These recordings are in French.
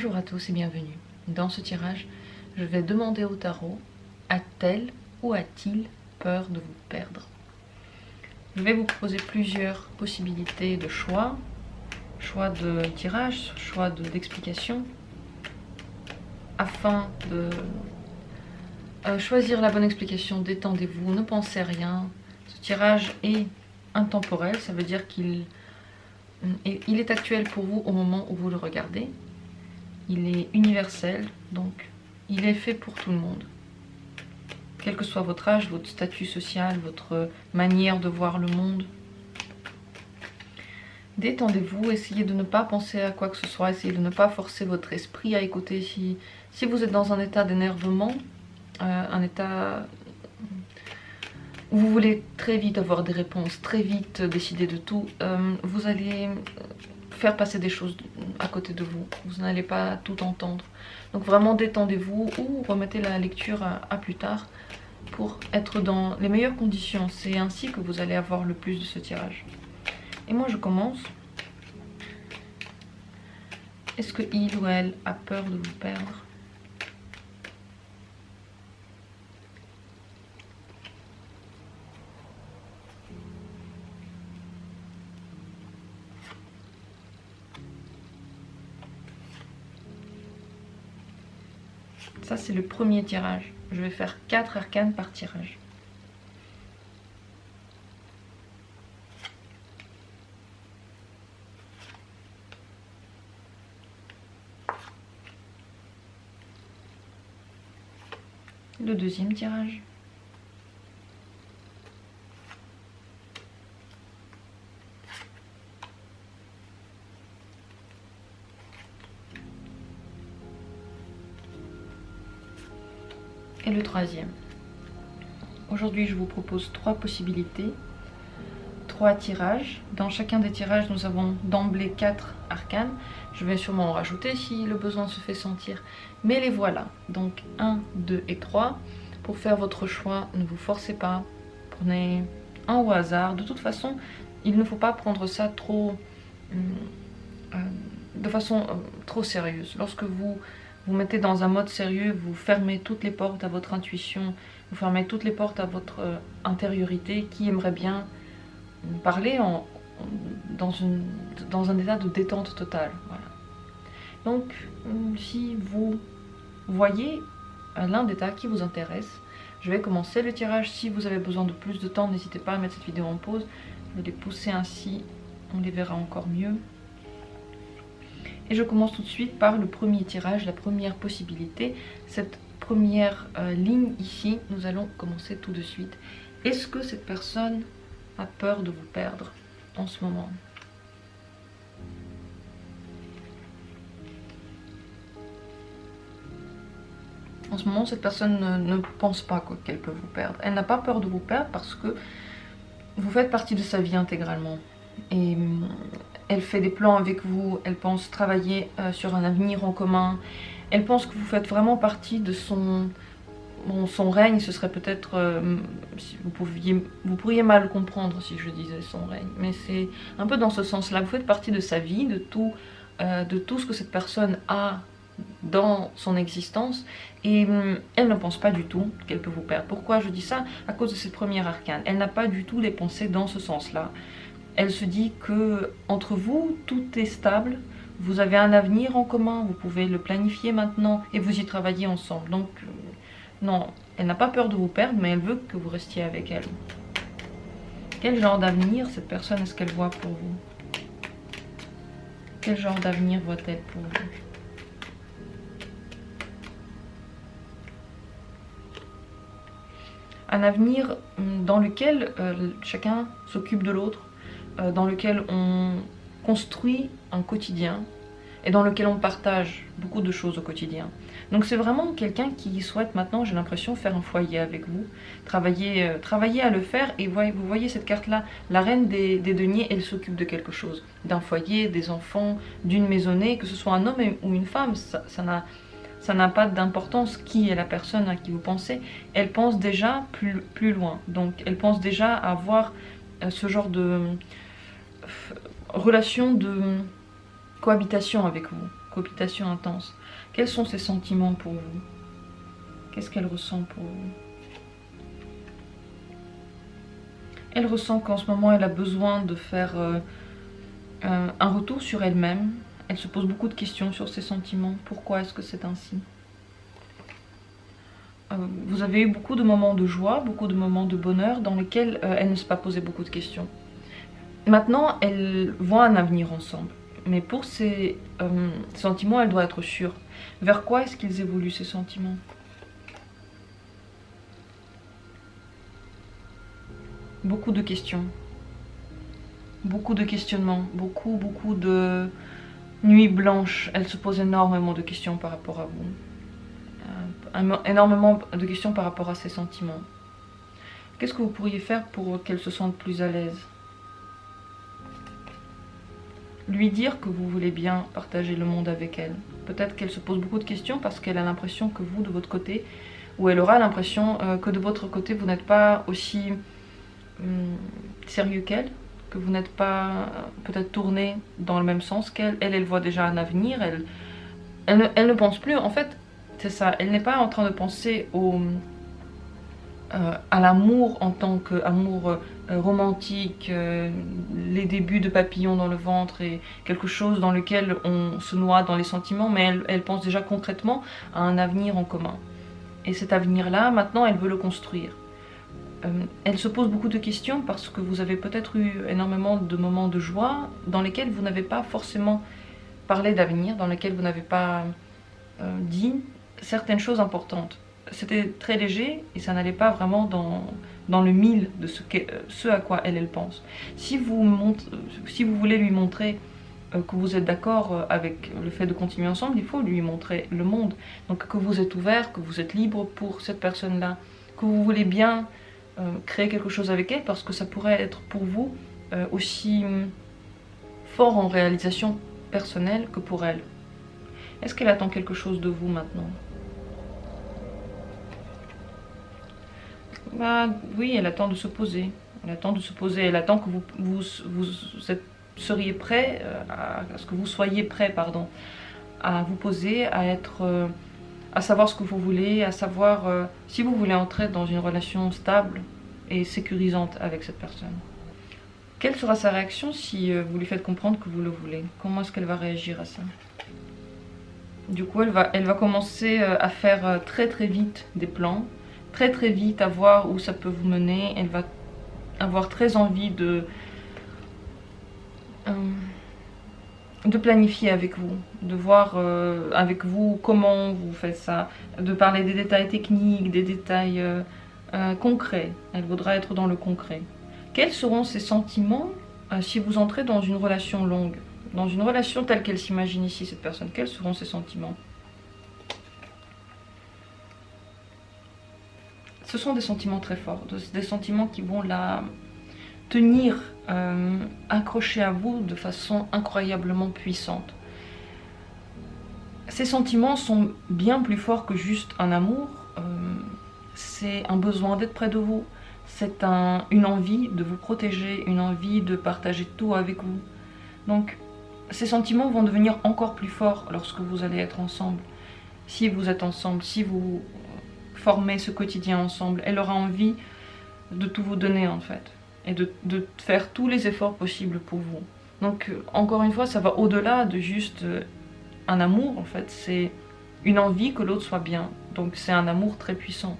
Bonjour à tous et bienvenue. Dans ce tirage, je vais demander au tarot, a-t-elle ou a-t-il peur de vous perdre? Je vais vous proposer plusieurs possibilités de choix de tirage, d'explication, afin de choisir la bonne explication. Détendez-vous, ne pensez à rien. Ce tirage est intemporel, ça veut dire qu'il est actuel pour vous au moment où vous le regardez. Il est universel, donc il est fait pour tout le monde. Quel que soit votre âge, votre statut social, votre manière de voir le monde. Détendez-vous, essayez de ne pas penser à quoi que ce soit, essayez de ne pas forcer votre esprit à écouter. Si vous êtes dans un état d'énervement, un état où vous voulez très vite avoir des réponses, très vite décider de tout, vous allez faire passer des choses à côté de vous. Vous n'allez pas tout entendre. Donc vraiment détendez-vous ou remettez la lecture à plus tard pour être dans les meilleures conditions. C'est ainsi que vous allez avoir le plus de ce tirage. Et moi je commence. Est-ce que il ou elle a peur de vous perdre? Ça c'est le premier tirage. Je vais faire 4 arcanes par tirage. Le deuxième tirage. Et le troisième. Aujourd'hui, je vous propose 3 possibilités, 3 tirages. Dans chacun des tirages, nous avons d'emblée 4 arcanes. Je vais sûrement en rajouter si le besoin se fait sentir. Mais les voilà. Donc 1, 2 et 3. Pour faire votre choix, ne vous forcez pas. Prenez un au hasard. De toute façon, il ne faut pas prendre ça trop, de façon trop sérieuse. Lorsque vous mettez dans un mode sérieux, vous fermez toutes les portes à votre intuition, vous fermez toutes les portes à votre intériorité qui aimerait bien parler dans un état de détente totale. Voilà. Donc, si vous voyez l'un des tas qui vous intéresse, je vais commencer le tirage. Si vous avez besoin de plus de temps, n'hésitez pas à mettre cette vidéo en pause. Je vais les pousser ainsi, on les verra encore mieux. Et je commence tout de suite par le premier tirage, la première possibilité. Cette première ligne ici, nous allons commencer tout de suite. Est-ce que cette personne a peur de vous perdre en ce moment? En ce moment, cette personne ne pense pas qu'elle peut vous perdre. Elle n'a pas peur de vous perdre parce que vous faites partie de sa vie intégralement. Et elle fait des plans avec vous, elle pense travailler sur un avenir en commun. Elle pense que vous faites vraiment partie de son règne. Ce serait peut-être, vous pourriez mal comprendre si je disais son règne, mais c'est un peu dans ce sens-là. Vous faites partie de sa vie, de tout ce que cette personne a dans son existence, et elle ne pense pas du tout qu'elle peut vous perdre. Pourquoi je dis ça? À cause de cette première arcane. Elle n'a pas du tout les pensées dans ce sens-là. Elle se dit que entre vous, tout est stable, vous avez un avenir en commun, vous pouvez le planifier maintenant et vous y travaillez ensemble. Donc non, elle n'a pas peur de vous perdre, mais elle veut que vous restiez avec elle. Quel genre d'avenir cette personne est-ce qu'elle voit pour vous? Quel genre d'avenir voit-elle pour vous? Un avenir dans lequel chacun s'occupe de l'autre, dans lequel on construit un quotidien et dans lequel on partage beaucoup de choses au quotidien. Donc c'est vraiment quelqu'un qui souhaite maintenant, j'ai l'impression, faire un foyer avec vous, travailler à le faire. Et vous voyez cette carte-là, la reine des deniers, elle s'occupe de quelque chose, d'un foyer, des enfants, d'une maisonnée, que ce soit un homme ou une femme, ça n'a pas d'importance qui est la personne à qui vous pensez. Elle pense déjà plus loin, donc elle pense déjà à avoir ce genre de relation de cohabitation avec vous. cohabitation intense. Quels sont ses sentiments pour vous? Qu'est-ce qu'elle ressent pour vous? Elle ressent qu'en ce moment, elle a besoin de faire un retour sur elle-même. Elle se pose beaucoup de questions sur ses sentiments. Pourquoi est-ce que c'est ainsi? Vous avez eu beaucoup de moments de joie, beaucoup de moments de bonheur dans lesquels elle ne s'est pas posé beaucoup de questions. Maintenant, elles voient un avenir ensemble. Mais pour ces sentiments, elle doit être sûre. Vers quoi est-ce qu'ils évoluent, ces sentiments? Beaucoup de questions. Beaucoup de questionnements. Beaucoup de nuits blanches. Elle se pose énormément de questions par rapport à vous. Énormément de questions par rapport à ses sentiments. Qu'est-ce que vous pourriez faire pour qu'elle se sente plus à l'aise? Lui dire que vous voulez bien partager le monde avec elle. Peut-être qu'elle se pose beaucoup de questions parce qu'elle a l'impression que vous, de votre côté, ou elle aura l'impression que de votre côté, vous n'êtes pas aussi sérieux qu'elle, que vous n'êtes pas peut-être tourné dans le même sens qu'elle. Elle voit déjà un avenir, elle ne pense plus, en fait, c'est ça, elle n'est pas en train de penser à l'amour en tant qu'amour romantique, les débuts de papillons dans le ventre et quelque chose dans lequel on se noie dans les sentiments, mais elle pense déjà concrètement à un avenir en commun. Et cet avenir-là, maintenant, elle veut le construire. Elle se pose beaucoup de questions parce que vous avez peut-être eu énormément de moments de joie dans lesquels vous n'avez pas forcément parlé d'avenir, dans lesquels vous n'avez pas dit certaines choses importantes. C'était très léger et ça n'allait pas vraiment dans le mille de ce à quoi elle pense. Si vous voulez lui montrer que vous êtes d'accord avec le fait de continuer ensemble, il faut lui montrer le monde. Donc que vous êtes ouvert, que vous êtes libre pour cette personne-là, que vous voulez bien créer quelque chose avec elle parce que ça pourrait être pour vous aussi fort en réalisation personnelle que pour elle. Est-ce qu'elle attend quelque chose de vous maintenant? Bah, oui, elle attend de se poser. Elle attend de se poser. Elle attend que vous seriez prêt, à ce que vous soyez prêt, pardon, à vous poser, à savoir ce que vous voulez, à savoir si vous voulez entrer dans une relation stable et sécurisante avec cette personne. Quelle sera sa réaction si vous lui faites comprendre que vous le voulez? Comment est-ce qu'elle va réagir à ça? Du coup, elle va commencer à faire très vite des plans, très vite à voir où ça peut vous mener. Elle va avoir très envie de planifier avec vous, de voir avec vous comment vous faites ça, de parler des détails techniques, des détails concrets. Elle voudra être dans le concret. Quels seront ses sentiments si vous entrez dans une relation longue, dans une relation telle qu'elle s'imagine ici, cette personne? Quels seront ses sentiments? Ce sont des sentiments très forts, des sentiments qui vont la tenir accrochée à vous de façon incroyablement puissante. Ces sentiments sont bien plus forts que juste un amour, c'est un besoin d'être près de vous, c'est une envie de vous protéger, une envie de partager tout avec vous. Donc ces sentiments vont devenir encore plus forts lorsque vous allez être ensemble. Si vous êtes ensemble, si vous formez ce quotidien ensemble, elle aura envie de tout vous donner en fait. Et de faire tous les efforts possibles pour vous. Donc encore une fois, ça va au-delà de juste un amour en fait. C'est une envie que l'autre soit bien. Donc c'est un amour très puissant.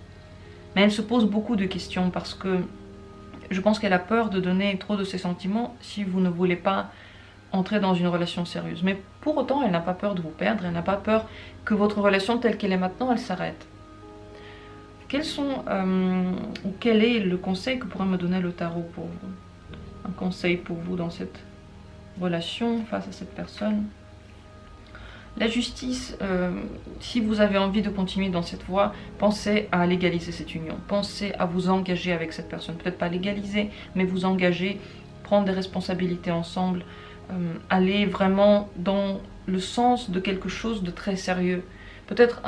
Mais elle se pose beaucoup de questions parce que je pense qu'elle a peur de donner trop de ses sentiments si vous ne voulez pas entrer dans une relation sérieuse. Mais pour autant, elle n'a pas peur de vous perdre, elle n'a pas peur que votre relation telle qu'elle est maintenant, elle s'arrête. Quel est le conseil que pourrait me donner le tarot pour vous? Un conseil pour vous dans cette relation face à cette personne? La justice, si vous avez envie de continuer dans cette voie, pensez à légaliser cette union. Pensez à vous engager avec cette personne. Peut-être pas légaliser, mais vous engager, prendre des responsabilités ensemble, aller vraiment dans le sens de quelque chose de très sérieux. Peut-être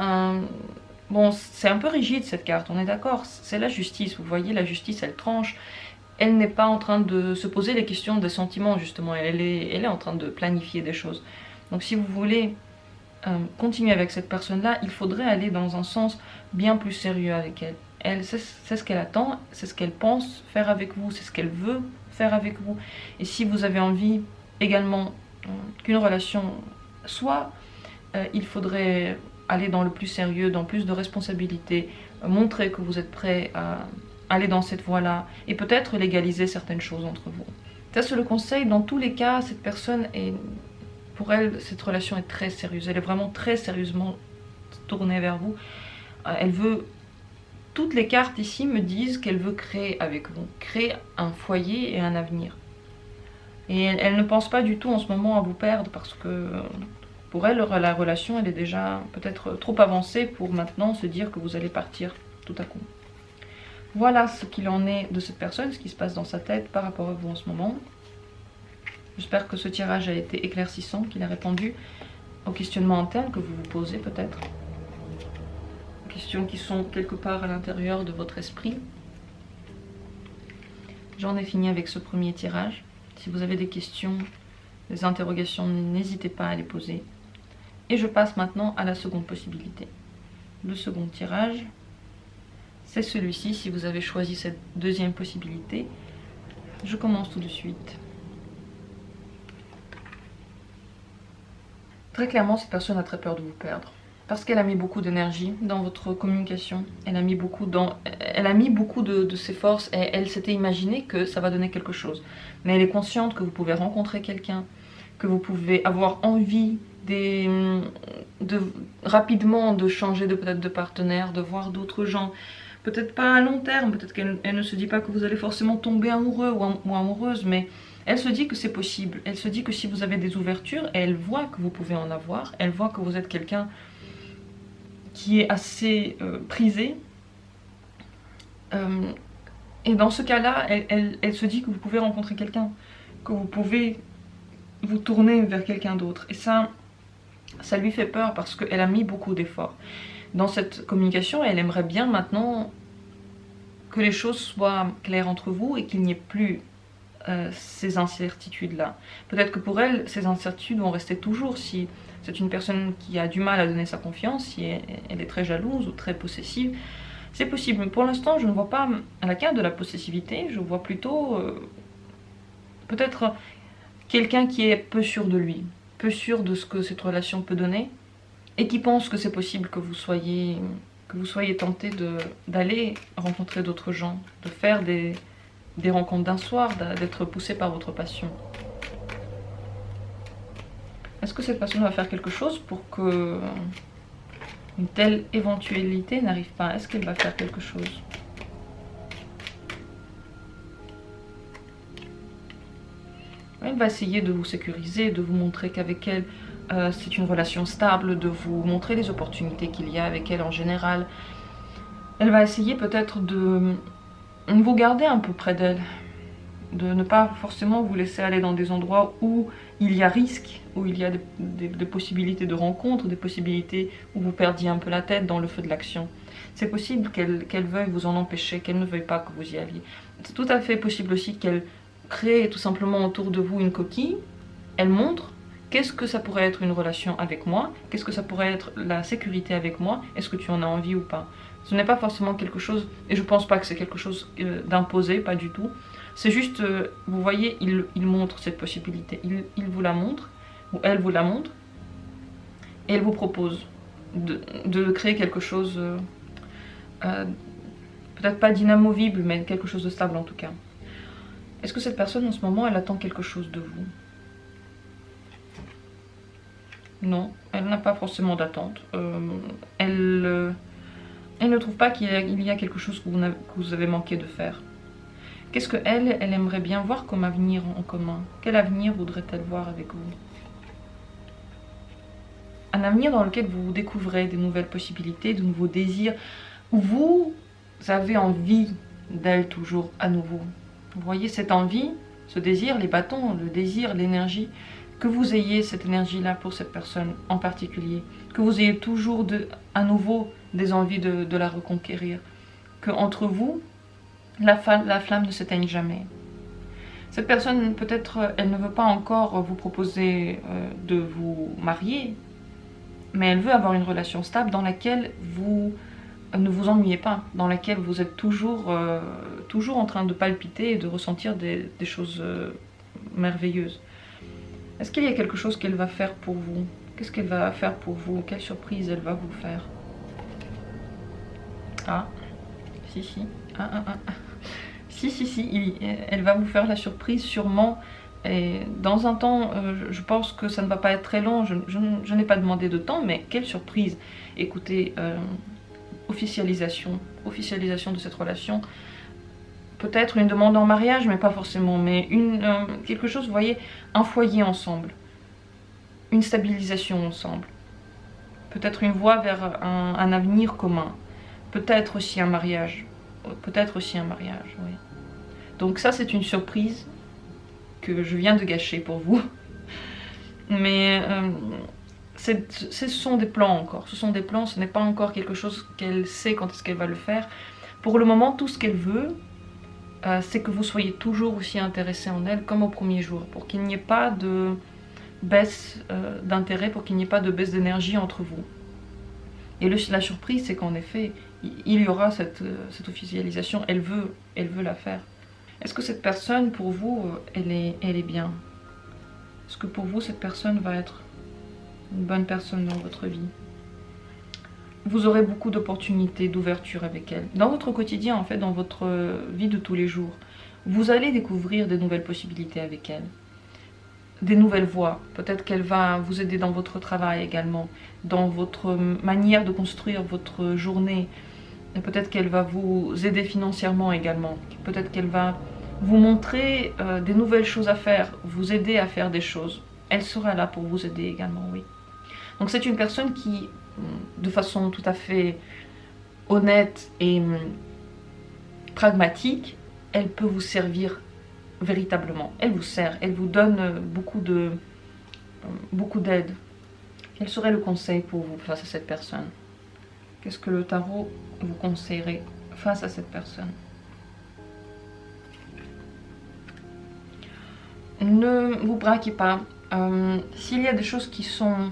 Bon, c'est un peu rigide cette carte, on est d'accord, c'est la justice, vous voyez, la justice elle tranche, elle n'est pas en train de se poser les questions des sentiments justement, elle est en train de planifier des choses. Donc si vous voulez continuer avec cette personne-là, il faudrait aller dans un sens bien plus sérieux avec elle. Elle, c'est ce qu'elle attend, c'est ce qu'elle pense faire avec vous, c'est ce qu'elle veut faire avec vous. Et si vous avez envie également qu'une relation soit, il faudrait aller dans le plus sérieux, dans plus de responsabilité, montrer que vous êtes prêt à aller dans cette voie-là et peut-être légaliser certaines choses entre vous. Ça, c'est le conseil. Dans tous les cas, cette personne est... Pour elle, cette relation est très sérieuse. Elle est vraiment très sérieusement tournée vers vous. Elle veut... Toutes les cartes ici me disent qu'elle veut créer avec vous. Créer un foyer et un avenir. Et elle ne pense pas du tout en ce moment à vous perdre parce que pour elle, la relation, elle est déjà peut-être trop avancée pour maintenant se dire que vous allez partir tout à coup. Voilà ce qu'il en est de cette personne, ce qui se passe dans sa tête par rapport à vous en ce moment. J'espère que ce tirage a été éclaircissant, qu'il a répondu aux questionnements internes que vous vous posez peut-être. Questions qui sont quelque part à l'intérieur de votre esprit. J'en ai fini avec ce premier tirage. Si vous avez des questions, des interrogations, n'hésitez pas à les poser. Et je passe maintenant à la seconde possibilité. Le second tirage, c'est celui-ci. Si vous avez choisi cette deuxième possibilité, je commence tout de suite. Très clairement, cette personne a très peur de vous perdre. Parce qu'elle a mis beaucoup d'énergie dans votre communication. Elle a mis beaucoup de ses forces et elle s'était imaginé que ça va donner quelque chose. Mais elle est consciente que vous pouvez rencontrer quelqu'un, que vous pouvez avoir envie rapidement de changer peut-être de partenaire, de voir d'autres gens. Peut-être pas à long terme, peut-être qu'elle ne se dit pas que vous allez forcément tomber amoureux ou amoureuse, mais elle se dit que c'est possible. Elle se dit que si vous avez des ouvertures, et elle voit que vous pouvez en avoir, elle voit que vous êtes quelqu'un qui est assez prisé. Et dans ce cas-là, elle se dit que vous pouvez rencontrer quelqu'un, que vous pouvez vous tourner vers quelqu'un d'autre. Et ça lui fait peur parce qu'elle a mis beaucoup d'efforts. Dans cette communication, elle aimerait bien maintenant que les choses soient claires entre vous et qu'il n'y ait plus ces incertitudes-là. Peut-être que pour elle, ces incertitudes vont rester toujours si c'est une personne qui a du mal à donner sa confiance, si elle est très jalouse ou très possessive. C'est possible, mais pour l'instant, je ne vois pas la carte de la possessivité, je vois plutôt peut-être quelqu'un qui est peu sûr de lui, peu sûr de ce que cette relation peut donner, et qui pense que c'est possible que vous soyez tenté d'aller rencontrer d'autres gens, de faire des rencontres d'un soir, d'être poussé par votre passion. Est-ce que cette personne va faire quelque chose pour que une telle éventualité n'arrive pas? Est-ce qu'elle va faire quelque chose? Elle va essayer de vous sécuriser, de vous montrer qu'avec elle, c'est une relation stable, de vous montrer les opportunités qu'il y a avec elle en général. Elle va essayer peut-être de vous garder un peu près d'elle, de ne pas forcément vous laisser aller dans des endroits où il y a risque, où il y a des possibilités de rencontres, des possibilités où vous perdiez un peu la tête dans le feu de l'action. C'est possible qu'elle veuille vous en empêcher, qu'elle ne veuille pas que vous y alliez. C'est tout à fait possible aussi qu'elle crée tout simplement autour de vous une coquille. Elle montre qu'est-ce que ça pourrait être une relation avec moi, qu'est-ce que ça pourrait être la sécurité avec moi, est-ce que tu en as envie ou pas. Ce n'est pas forcément quelque chose, et je pense pas que c'est quelque chose d'imposé, pas du tout. C'est juste, vous voyez, il montre cette possibilité, il vous la montre, ou elle vous la montre, et elle vous propose de créer quelque chose, peut-être pas d'inamovible, mais quelque chose de stable en tout cas. Est-ce que cette personne en ce moment, elle attend quelque chose de vous? Non, elle n'a pas forcément d'attente. Elle ne trouve pas qu'il y a quelque chose que vous avez manqué de faire. Qu'est-ce qu'elle aimerait bien voir comme avenir en commun? Quel avenir voudrait-elle voir avec vous? Un avenir dans lequel vous découvrez des nouvelles possibilités, de nouveaux désirs, où vous avez envie d'elle toujours à nouveau. Vous voyez cette envie, ce désir, les bâtons, le désir, l'énergie, que vous ayez cette énergie-là pour cette personne en particulier, que vous ayez toujours à nouveau des envies de la reconquérir, que entre vous, la flamme ne s'éteigne jamais. Cette personne, peut-être, elle ne veut pas encore vous proposer de vous marier, mais elle veut avoir une relation stable dans laquelle vous ne vous ennuyez pas, dans laquelle vous êtes toujours, toujours en train de palpiter et de ressentir des choses merveilleuses. Est-ce qu'il y a quelque chose qu'elle va faire pour vous? Qu'est-ce qu'elle va faire pour vous? Quelle surprise elle va vous faire? Ah, si. Si, elle va vous faire la surprise sûrement. Et dans un temps, je pense que ça ne va pas être très long, je n'ai pas demandé de temps, mais quelle surprise! Écoutez, officialisation de cette relation. Peut-être une demande en mariage, mais pas forcément, mais quelque chose, vous voyez, un foyer ensemble, une stabilisation ensemble, peut-être une voie vers un avenir commun, peut-être aussi un mariage, oui. Donc ça, c'est une surprise que je viens de gâcher pour vous, mais ce sont des plans encore, ce sont des plans, ce n'est pas encore quelque chose qu'elle sait quand est-ce qu'elle va le faire. Pour le moment, tout ce qu'elle veut, c'est que vous soyez toujours aussi intéressé en elle comme au premier jour, pour qu'il n'y ait pas de baisse d'intérêt, pour qu'il n'y ait pas de baisse d'énergie entre vous. Et la surprise, c'est qu'en effet, il y aura cette officialisation, elle veut la faire. Est-ce que cette personne, pour vous, elle est bien? Est-ce que pour vous, cette personne va être une bonne personne dans votre vie? Vous aurez beaucoup d'opportunités, d'ouverture avec elle. Dans votre quotidien, en fait, dans votre vie de tous les jours, vous allez découvrir des nouvelles possibilités avec elle. Des nouvelles voies. Peut-être qu'elle va vous aider dans votre travail également, dans votre manière de construire votre journée. Peut-être qu'elle va vous aider financièrement également. Peut-être qu'elle va vous montrer des nouvelles choses à faire, vous aider à faire des choses. Elle sera là pour vous aider également, oui. Donc c'est une personne qui, de façon tout à fait honnête et pragmatique, elle peut vous servir véritablement. Elle vous sert, elle vous donne beaucoup d'aide. Quel serait le conseil pour vous face à cette personne? Qu'est-ce que le tarot vous conseillerait face à cette personne? Ne vous braquez pas. S'il y a des choses qui sont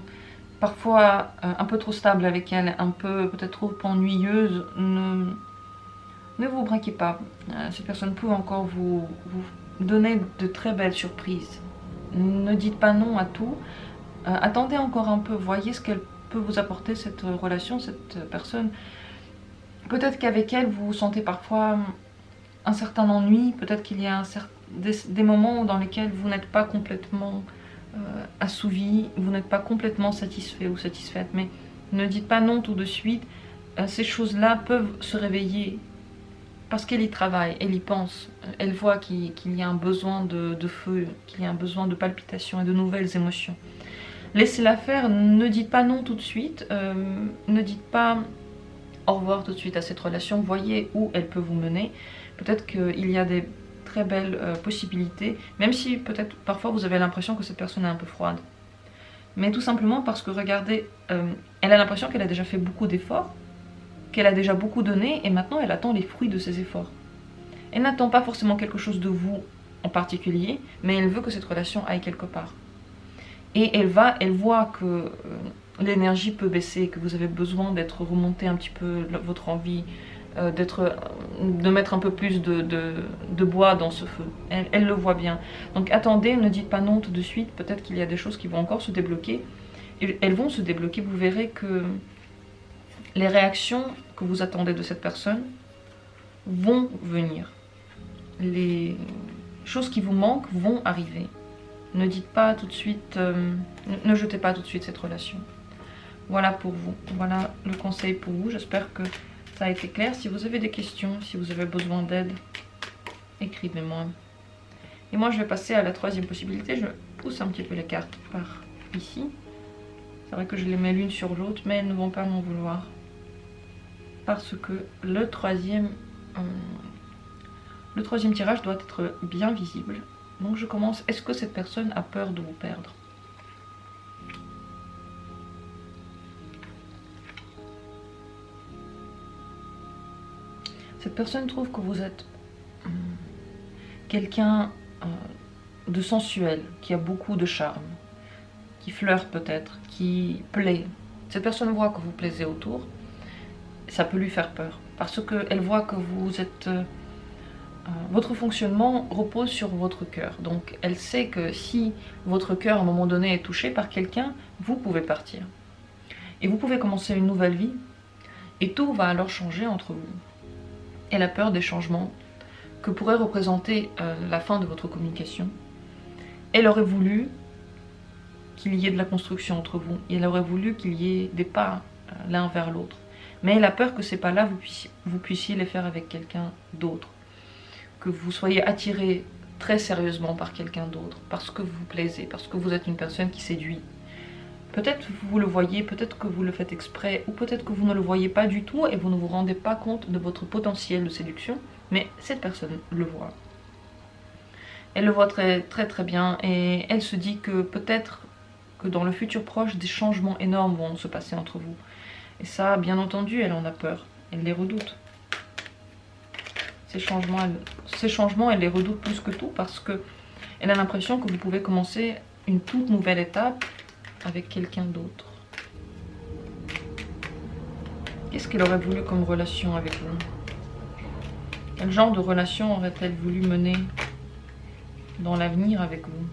parfois un peu trop stables avec elle, un peu peut-être trop ennuyeuses, ne vous braquez pas. Cette personne peut encore vous donner de très belles surprises. Ne dites pas non à tout. Attendez encore un peu, voyez ce qu'elle peut vous apporter, cette relation, cette personne. Peut-être qu'avec elle, vous sentez parfois un certain ennui, peut-être qu'il y a des moments dans lesquels vous n'êtes pas complètement assouvi, vous n'êtes pas complètement satisfait ou satisfaite, mais ne dites pas non tout de suite. Ces choses-là peuvent se réveiller parce qu'elle y travaille, elle y pense, elle voit qu'il y a un besoin de feu, qu'il y a un besoin de palpitation et de nouvelles émotions. Laissez-la faire, ne dites pas non tout de suite, ne dites pas au revoir tout de suite à cette relation, voyez où elle peut vous mener. Peut-être qu'il y a des très belles possibilités, même si peut-être parfois vous avez l'impression que cette personne est un peu froide. Mais tout simplement parce que regardez, elle a l'impression qu'elle a déjà fait beaucoup d'efforts, qu'elle a déjà beaucoup donné et maintenant elle attend les fruits de ses efforts. Elle n'attend pas forcément quelque chose de vous en particulier, mais elle veut que cette relation aille quelque part. Et elle voit que l'énergie peut baisser, que vous avez besoin d'être remonté un petit peu votre envie, de mettre un peu plus de bois dans ce feu. Elle le voit bien. Donc attendez, ne dites pas non tout de suite, peut-être qu'il y a des choses qui vont encore se débloquer. Et elles vont se débloquer, vous verrez que les réactions que vous attendez de cette personne vont venir. Les choses qui vous manquent vont arriver. Ne dites pas tout de suite, ne jetez pas tout de suite cette relation. Voilà pour vous, voilà le conseil pour vous. J'espère que ça a été clair. Si vous avez des questions, si vous avez besoin d'aide, écrivez-moi. Et moi je vais passer à la troisième possibilité. Je pousse un petit peu les cartes par ici. C'est vrai que je les mets l'une sur l'autre, mais elles ne vont pas m'en vouloir. Parce que le troisième tirage doit être bien visible. Donc je commence. Est-ce que cette personne a peur de vous perdre? Cette personne trouve que vous êtes quelqu'un de sensuel, qui a beaucoup de charme, qui flirte peut-être, qui plaît. Cette personne voit que vous plaisez autour, ça peut lui faire peur. Parce qu'elle voit que vous êtes... votre fonctionnement repose sur votre cœur. Donc elle sait que si votre cœur à un moment donné est touché par quelqu'un, vous pouvez partir. Et vous pouvez commencer une nouvelle vie. Et tout va alors changer entre vous. Elle a peur des changements que pourrait représenter la fin de votre communication. Elle aurait voulu qu'il y ait de la construction entre vous. Et elle aurait voulu qu'il y ait des pas l'un vers l'autre. Mais elle a peur que ces pas-là, vous puissiez les faire avec quelqu'un d'autre. Que vous soyez attiré très sérieusement par quelqu'un d'autre. Parce que vous vous plaisez, parce que vous êtes une personne qui séduit. Peut-être vous le voyez, peut-être que vous le faites exprès, ou peut-être que vous ne le voyez pas du tout et vous ne vous rendez pas compte de votre potentiel de séduction, mais cette personne le voit. Elle le voit très très bien et elle se dit que peut-être que dans le futur proche, des changements énormes vont se passer entre vous. Et ça, bien entendu, elle en a peur, elle les redoute. Ces changements, elle les redoute plus que tout parce que elle a l'impression que vous pouvez commencer une toute nouvelle étape avec quelqu'un d'autre. Qu'est-ce qu'elle aurait voulu comme relation avec vous? Quel genre de relation aurait-elle voulu mener dans l'avenir avec vous?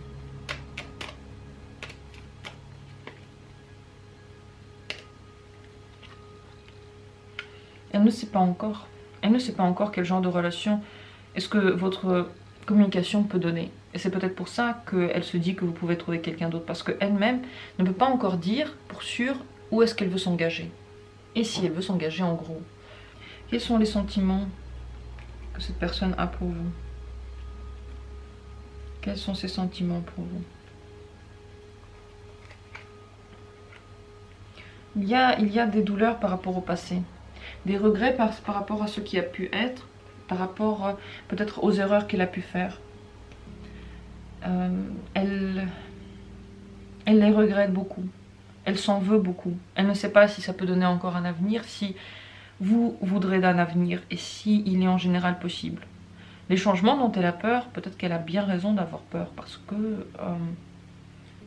Elle ne sait pas encore. Elle ne sait pas encore quel genre de relation est-ce que votre communication peut donner. Et c'est peut-être pour ça qu'elle se dit que vous pouvez trouver quelqu'un d'autre. Parce qu'elle-même ne peut pas encore dire pour sûr où est-ce qu'elle veut s'engager. Et si elle veut s'engager en gros. Quels sont les sentiments que cette personne a pour vous? Quels sont ses sentiments pour vous? Il y a des douleurs par rapport au passé. Des regrets par rapport à ce qui a pu être. Par rapport peut-être aux erreurs qu'elle a pu faire. Elle les regrette beaucoup. Elle s'en veut beaucoup. Elle ne sait pas si ça peut donner encore un avenir, si vous voudrez d'un avenir et si il est en général possible. Les changements dont elle a peur, peut-être qu'elle a bien raison d'avoir peur parce que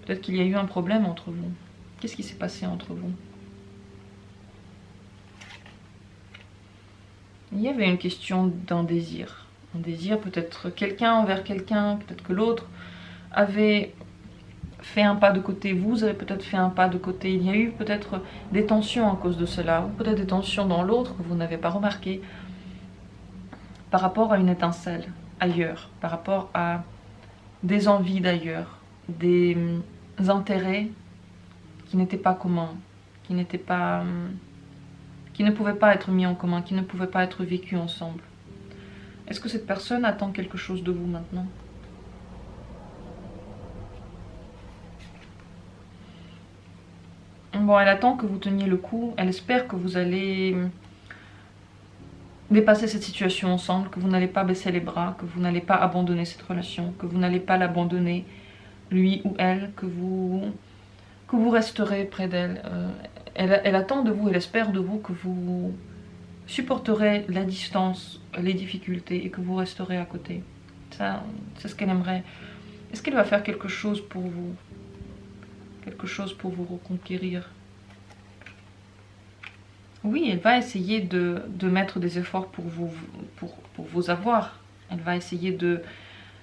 peut-être qu'il y a eu un problème entre vous. Qu'est-ce qui s'est passé entre vous? Il y avait une question d'un désir. Un désir, peut-être quelqu'un envers quelqu'un, peut-être que l'autre avait fait un pas de côté, vous avez peut-être fait un pas de côté. Il y a eu peut-être des tensions à cause de cela, ou peut-être des tensions dans l'autre que vous n'avez pas remarqué, par rapport à une étincelle ailleurs, par rapport à des envies d'ailleurs, des intérêts qui n'étaient pas communs, qui ne pouvaient pas être mis en commun, qui ne pouvaient pas être vécus ensemble. Est-ce que cette personne attend quelque chose de vous maintenant? Bon, elle attend que vous teniez le coup, elle espère que vous allez dépasser cette situation ensemble, que vous n'allez pas baisser les bras, que vous n'allez pas abandonner cette relation, que vous n'allez pas l'abandonner, lui ou elle, que vous resterez près d'elle. Elle attend de vous, elle espère de vous que vous supporterez la distance, les difficultés et que vous resterez à côté. Ça, c'est ce qu'elle aimerait. Est-ce qu'elle va faire quelque chose pour vous? Quelque chose pour vous reconquérir? Oui, elle va essayer de mettre des efforts pour vous avoir. Elle va essayer de...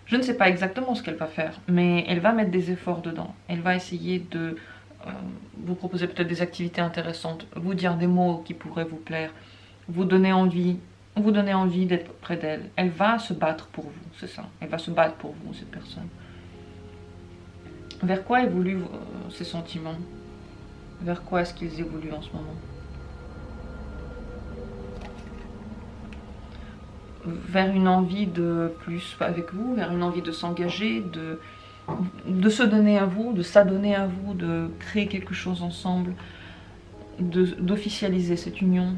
Je ne sais pas exactement ce qu'elle va faire, mais elle va mettre des efforts dedans. Elle va essayer de vous proposer peut-être des activités intéressantes, vous dire des mots qui pourraient vous plaire, vous donner envie d'être près d'elle. Elle va se battre pour vous, c'est ça. Elle va se battre pour vous, cette personne. Vers quoi évoluent ces sentiments? Vers quoi est-ce qu'ils évoluent en ce moment? Vers une envie de plus avec vous, vers une envie de s'engager, de se donner à vous, de s'adonner à vous, de créer quelque chose ensemble, d'officialiser cette union.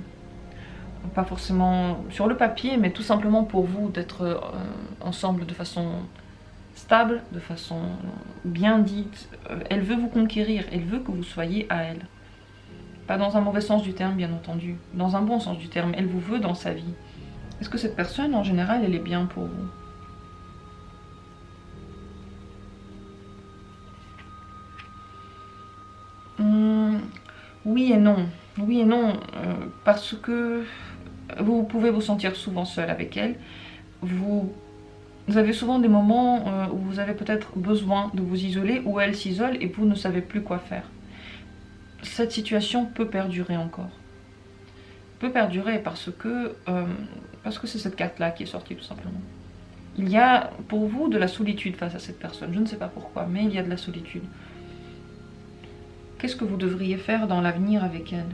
Pas forcément sur le papier, mais tout simplement pour vous d'être ensemble de façon stable, de façon bien dite. Elle veut vous conquérir, elle veut que vous soyez à elle. Pas dans un mauvais sens du terme, bien entendu, dans un bon sens du terme, elle vous veut dans sa vie. Est-ce que cette personne, en général, elle est bien pour vous? Oui et non. Oui et non, parce que vous pouvez vous sentir souvent seul avec elle. Vous avez souvent des moments où vous avez peut-être besoin de vous isoler, où elle s'isole et vous ne savez plus quoi faire. Cette situation peut perdurer encore. Peut perdurer parce que c'est cette carte-là qui est sortie tout simplement. Il y a pour vous de la solitude face à cette personne. Je ne sais pas pourquoi, mais il y a de la solitude. Qu'est-ce que vous devriez faire dans l'avenir avec elle?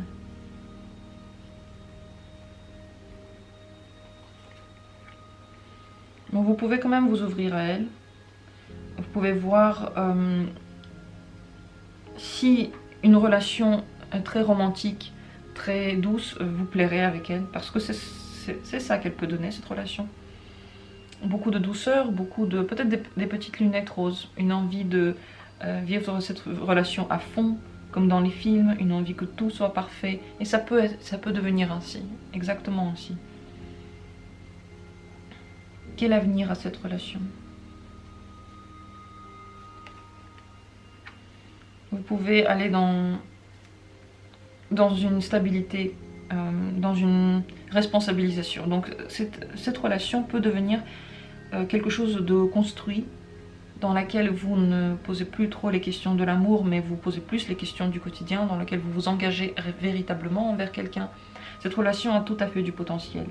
Bon, vous pouvez quand même vous ouvrir à elle. Vous pouvez voir si une relation très romantique, très douce vous plairait avec elle. Parce que c'est ça qu'elle peut donner, cette relation. Beaucoup de douceur, beaucoup de peut-être des petites lunettes roses. Une envie de vivre cette relation à fond, comme dans les films. Une envie que tout soit parfait. Et ça peut devenir ainsi, exactement ainsi. Quel avenir a cette relation? Vous pouvez aller dans une stabilité, dans une responsabilisation. Donc cette relation peut devenir quelque chose de construit, dans laquelle vous ne posez plus trop les questions de l'amour, mais vous posez plus les questions du quotidien, dans lequel vous vous engagez véritablement envers quelqu'un. Cette relation a tout à fait du potentiel.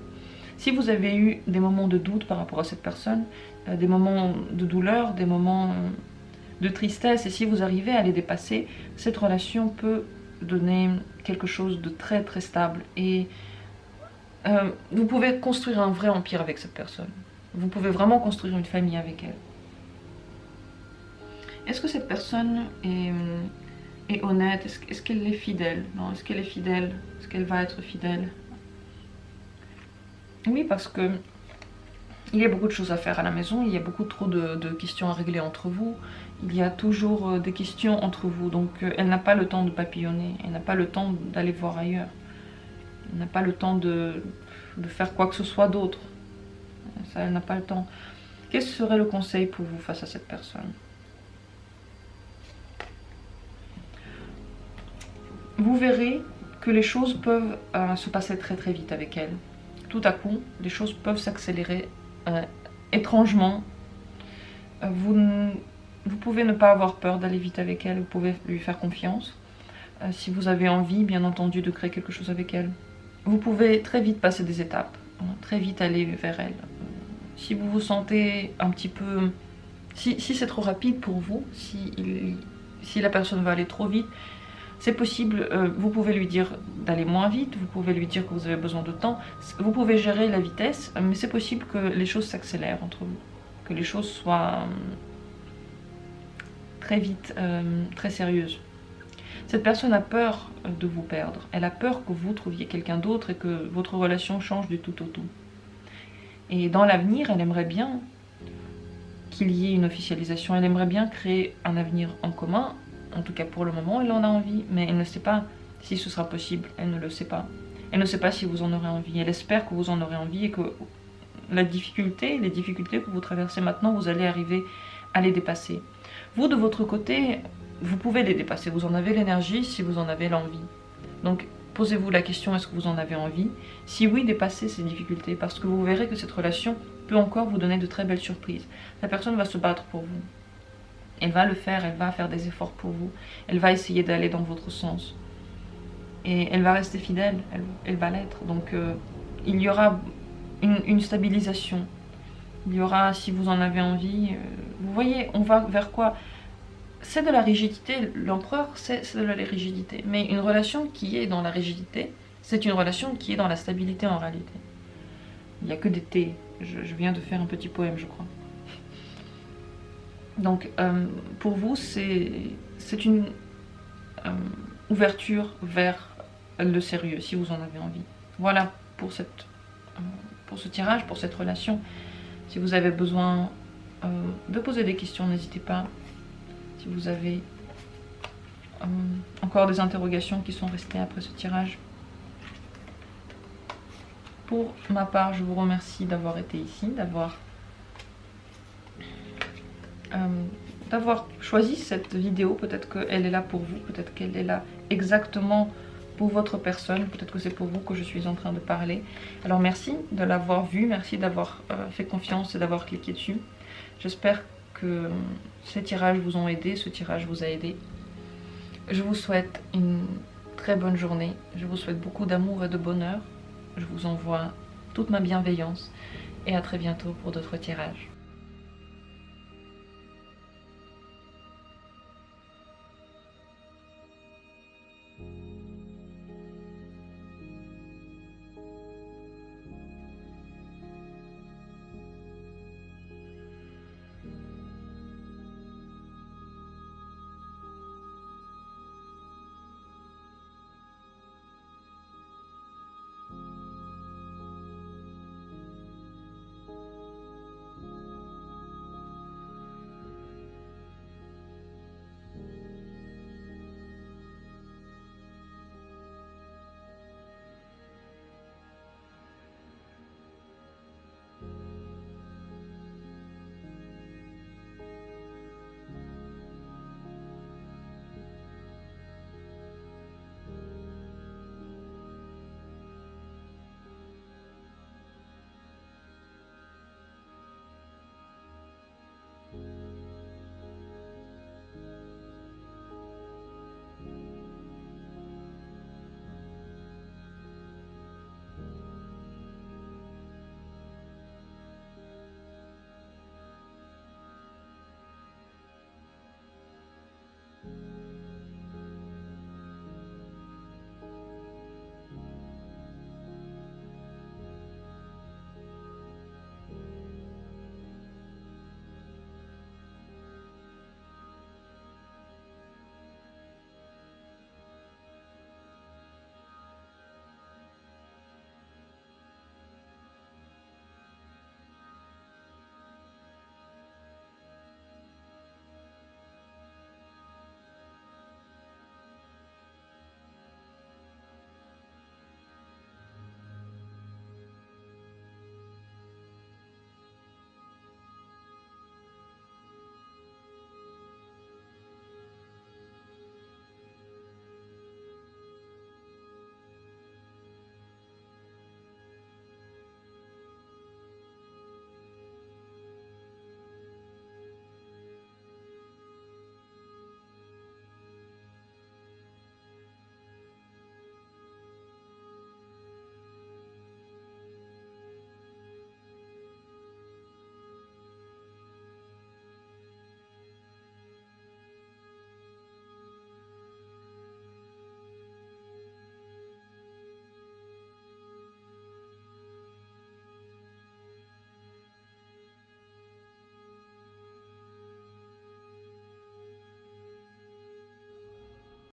Si vous avez eu des moments de doute par rapport à cette personne, des moments de douleur, des moments de tristesse, et si vous arrivez à les dépasser, cette relation peut donner quelque chose de très très stable. Et vous pouvez construire un vrai empire avec cette personne. Vous pouvez vraiment construire une famille avec elle. Est-ce que cette personne est honnête? Est-ce qu'elle est fidèle? Non, est-ce qu'elle est fidèle? Est-ce qu'elle va être fidèle? Oui, parce que il y a beaucoup de choses à faire à la maison, il y a beaucoup trop de questions à régler entre vous, il y a toujours des questions entre vous, donc elle n'a pas le temps de papillonner, elle n'a pas le temps d'aller voir ailleurs, elle n'a pas le temps de faire quoi que ce soit d'autre, ça, elle n'a pas le temps. Quel serait le conseil pour vous face à cette personne? Vous verrez que les choses peuvent se passer très très vite avec elle. Tout à coup, les choses peuvent s'accélérer étrangement. Vous pouvez ne pas avoir peur d'aller vite avec elle, vous pouvez lui faire confiance. Si vous avez envie, bien entendu, de créer quelque chose avec elle. Vous pouvez très vite passer des étapes, très vite aller vers elle. Si vous vous sentez un petit peu... Si c'est trop rapide pour vous, si la personne va aller trop vite, c'est possible, vous pouvez lui dire d'aller moins vite, vous pouvez lui dire que vous avez besoin de temps, vous pouvez gérer la vitesse, mais c'est possible que les choses s'accélèrent entre vous, que les choses soient très vite, très sérieuses. Cette personne a peur de vous perdre, elle a peur que vous trouviez quelqu'un d'autre et que votre relation change du tout au tout. Et dans l'avenir, elle aimerait bien qu'il y ait une officialisation, elle aimerait bien créer un avenir en commun. En tout cas pour le moment, elle en a envie, mais elle ne sait pas si ce sera possible, elle ne le sait pas. Elle ne sait pas si vous en aurez envie, elle espère que vous en aurez envie et que les difficultés que vous traversez maintenant, vous allez arriver à les dépasser. Vous, de votre côté, vous pouvez les dépasser, vous en avez l'énergie si vous en avez l'envie. Donc posez-vous la question, est-ce que vous en avez envie? Si oui, dépassez ces difficultés, parce que vous verrez que cette relation peut encore vous donner de très belles surprises. La personne va se battre pour vous. Elle va le faire, elle va faire des efforts pour vous. Elle va essayer d'aller dans votre sens. Et elle va rester fidèle, elle va l'être. Donc il y aura une stabilisation. Il y aura, si vous en avez envie, vous voyez, on va vers quoi? C'est de la rigidité, l'empereur c'est de la rigidité. Mais une relation qui est dans la rigidité, c'est une relation qui est dans la stabilité en réalité. Il n'y a que des T. Je viens de faire un petit poème, je crois. Donc pour vous, c'est une ouverture vers le sérieux, si vous en avez envie. Voilà pour ce tirage, pour cette relation. Si vous avez besoin de poser des questions, n'hésitez pas. Si vous avez encore des interrogations qui sont restées après ce tirage. Pour ma part, je vous remercie d'avoir été ici, d'avoir choisi cette vidéo. Peut-être qu'elle est là pour vous, peut-être qu'elle est là exactement pour votre personne, peut-être que c'est pour vous que je suis en train de parler. Alors merci de l'avoir vu, merci d'avoir fait confiance et d'avoir cliqué dessus. J'espère que ces tirages vous ont aidé, ce tirage vous a aidé. Je vous souhaite une très bonne journée, je vous souhaite beaucoup d'amour et de bonheur. Je vous envoie toute ma bienveillance et à très bientôt pour d'autres tirages.